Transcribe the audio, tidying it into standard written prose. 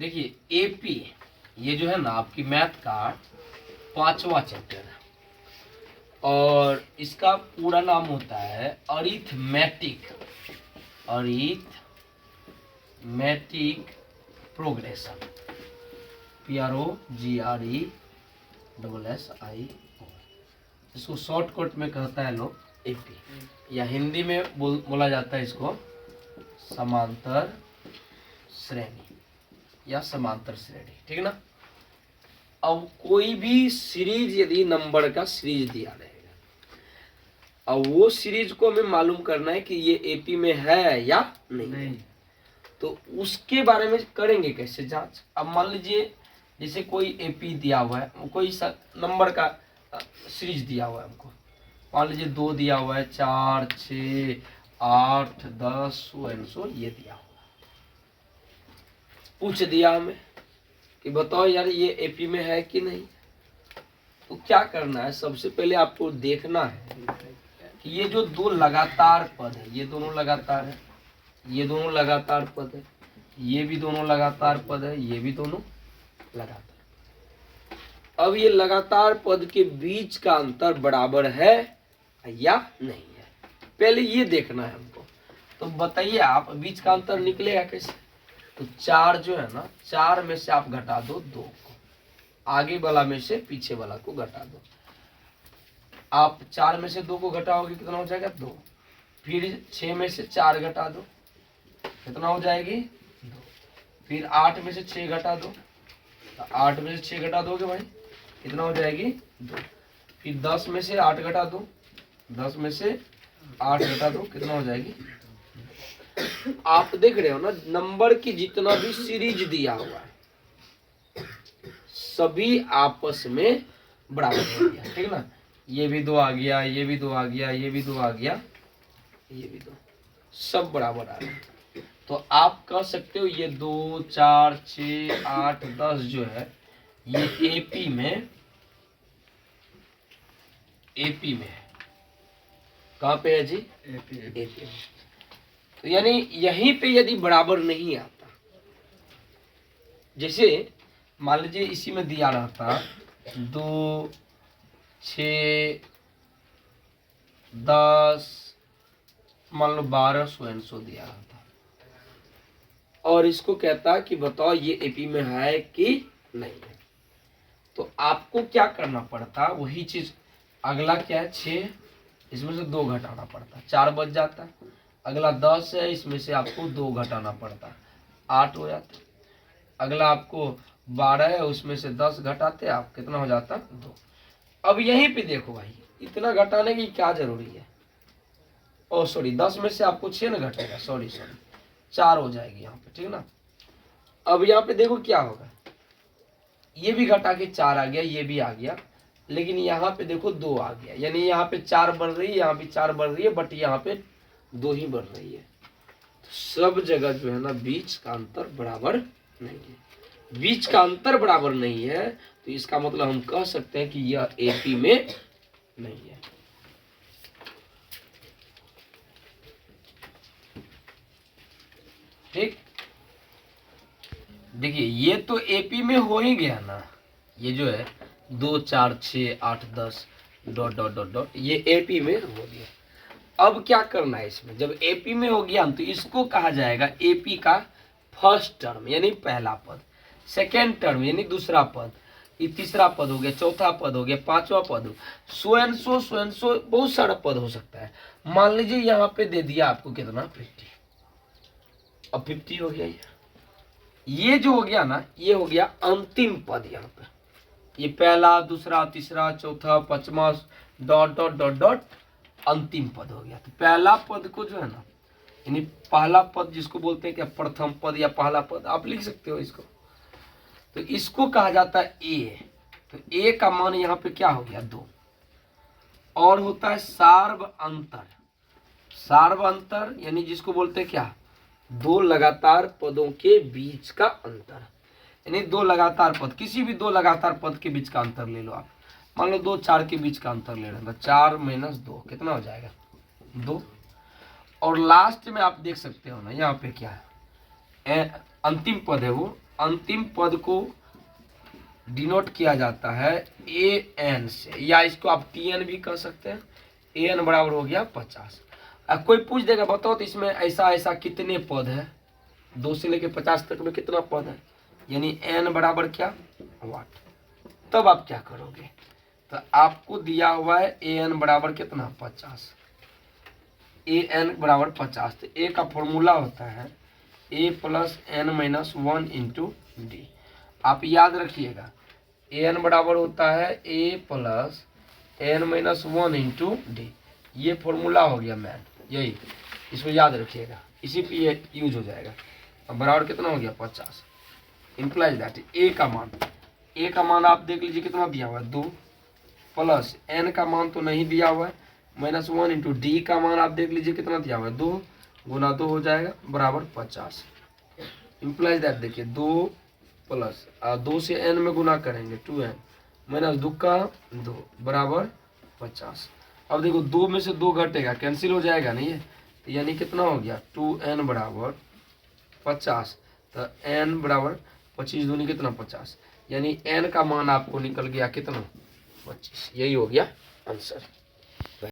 देखिए एपी ये जो है ना आपकी मैथ का 5वां चैप्टर है और इसका पूरा नाम होता है अरिथमेटिक प्रोग्रेशन, PROGRESSIO। इसको शॉर्टकट में कहता है लोग एपी, या हिंदी में बोला जाता है इसको समांतर श्रेणी या समांतर श्रेणी, ठीक ना। अब कोई भी सीरीज यदि नंबर का सीरीज दिया रहेगा, अब वो सीरीज को हमें मालूम करना है कि ये एपी में है या नहीं। तो उसके बारे में करेंगे कैसे जांच। अब मान लीजिए जैसे कोई एपी दिया हुआ है, कोई नंबर का सीरीज दिया हुआ है हमको, मान लीजिए 2 दिया हुआ है, 4, 6, 8, 10 सो ये दिया हुआ, पूछ दिया हमें कि बताओ यार ये एपी में है कि नहीं। तो क्या करना है, सबसे पहले आपको देखना है कि ये जो 2 लगातार पद है, ये दोनों लगातार है, ये दोनों लगातार पद है, ये भी दोनों लगातार पद है, ये भी दोनों लगातार। अब ये लगातार पद के बीच का अंतर बराबर है या नहीं है, पहले ये देखना है हमको। तो बताइए आप बीच का अंतर निकलेगा कैसे। तो 4 जो है ना, 4 में से आप घटा दो 2 को, आगे वाला में से पीछे वाला को घटा दो। आप 4 में से 2 को घटाओगे कितना हो जाएगा 2। फिर 6 में से 4 घटा दो, कितना हो जाएगी 2। फिर 8 में से 6 घटा दो, तो 8 में से 6 घटा दोगे भाई कितना हो जाएगी 2। फिर 10 में से 8 घटा दो, 10 में से 8 घटा दो, कितना हो जाएगी। आप देख रहे हो ना, नंबर की जितना भी सीरीज दिया हुआ है सभी आपस में बराबर हो गया, ठीक ना। ये भी 2 आ गया, ये भी 2 आ गया, ये भी 2 आ गया, ये भी 2, सब बराबर आ रहे हैं। तो आप कह सकते हो ये 2, 4, 6, 8, 10 जो है ये एपी में है। कहाँ पे है जी, एपी में। तो यानी यहीं पे यदि बराबर नहीं आता, जैसे मान लीजिए इसी में दिया रहता 2, 6, 10, मान लो 12 सो दिया रहता और इसको कहता कि बताओ ये एपी में है कि नहीं है। तो आपको क्या करना पड़ता, वही चीज अगला क्या है 6, इसमें से 2 घटाना पड़ता, 4 बच जाता। अगला 10 है, इसमें से आपको 2 घटाना पड़ता, 8 हो जाता। अगला आपको 12 है, उसमें से 10 घटाते आप, कितना हो जाता 2। अब यहीं पे देखो भाई, इतना घटाने की क्या जरूरी है। ओ सॉरी, 10 में से आपको 6 न घटेगा, सॉरी 4 हो जाएगी यहाँ पे, ठीक ना। अब यहाँ पे देखो क्या होगा, ये भी घटा के 4 आ गया, ये भी आ गया, लेकिन यहाँ पे देखो 2 आ गया, यानी यहाँ पे 4 बढ़ रही है, यहाँ भी 4 बढ़ रही है, बट यहाँ पे 2 ही बढ़ रही है। तो सब जगह जो है ना बीच का अंतर बराबर नहीं है। बीच का अंतर बराबर नहीं है तो इसका मतलब हम कह सकते हैं कि यह एपी में नहीं है। ठीक, देखिए ये तो एपी में हो ही गया ना, ये जो है 2, 4, 6, 8, 10 डॉट डॉट डॉट डॉट, ये एपी में हो गया। अब क्या करना है इसमें, जब एपी में हो गया तो इसको कहा जाएगा एपी का फर्स्ट टर्म यानी पहला पद, सेकेंड टर्म यानी दूसरा पद, ये तीसरा पद हो गया, चौथा पद हो गया, 5वां पद हो, सो बहुत सारा पद हो सकता है। मान लीजिए यहाँ पे दे दिया आपको कितना 50, अब 50 हो गया। ये जो हो गया ना, ये हो गया अंतिम पद। यहाँ पे ये पहला, दूसरा, तीसरा, चौथा, 5वां डॉट डॉट डॉट डॉट अंतिम पद हो गया। तो पहला पद को जो है ना, यानी पहला पद जिसको बोलते हैं क्या, प्रथम पद या पहला पद आप लिख सकते हो इसको, तो इसको कहा जाता है ए। तो ए का मान यहाँ पे क्या हो गया 2। और होता है सार्व अंतर, सार्व अंतर यानी जिसको बोलते हैं क्या, 2 लगातार पदों के बीच का अंतर, यानी 2 लगातार पद, किसी भी 2 लगातार पद के बीच का अंतर ले लो आप। मान लो 2, 4 के बीच का अंतर ले रहे, 4 - 2 कितना हो जाएगा 2। और लास्ट में आप देख सकते हो ना, यहाँ पे क्या है, अंतिम पद है वो अंतिम पद को डिनोट किया जाता है ए एन से, या इसको आप टी एन भी कह सकते हैं। ए एन बराबर हो गया 50। अब कोई पूछ देगा बताओ तो इसमें ऐसा ऐसा कितने पद है, 2 से लेके 50 तक में कितना पद है, यानी एन बराबर क्या 8। तब आप क्या करोगे, तो आपको दिया हुआ है ए एन बराबर कितना 50, ए एन बराबर 50। तो ए का फॉर्मूला होता है A plus N minus 1 into D. आप याद रखिएगा ए एन बराबर होता है A plus N minus 1 into D. ये फॉर्मूला हो गया मैन, यही इसको याद रखिएगा, इसी पे ये यूज हो जाएगा। अब बराबर कितना हो गया 50। इंप्लाइज दैट ए का मान आप देख लीजिए कितना दिया हुआ है 2, प्लस एन का मान तो नहीं दिया हुआ है -1 इंटू डी का मान आप देख लीजिए कितना दिया हुआ है 2 गुना 2 हो जाएगा बराबर 50। इंप्लाइज दैट देखिए 2 प्लस 2 से एन में गुना करेंगे 2n माइनस 2 का 2 बराबर 50। अब देखो 2 में से 2 घटेगा, कैंसिल हो जाएगा नहीं है, यानी कितना हो गया 2n बराबर 50। तो n बराबर 25 दूनी कितना 50, यानी n का मान आपको निकल गया कितना 25। यही हो गया आंसर।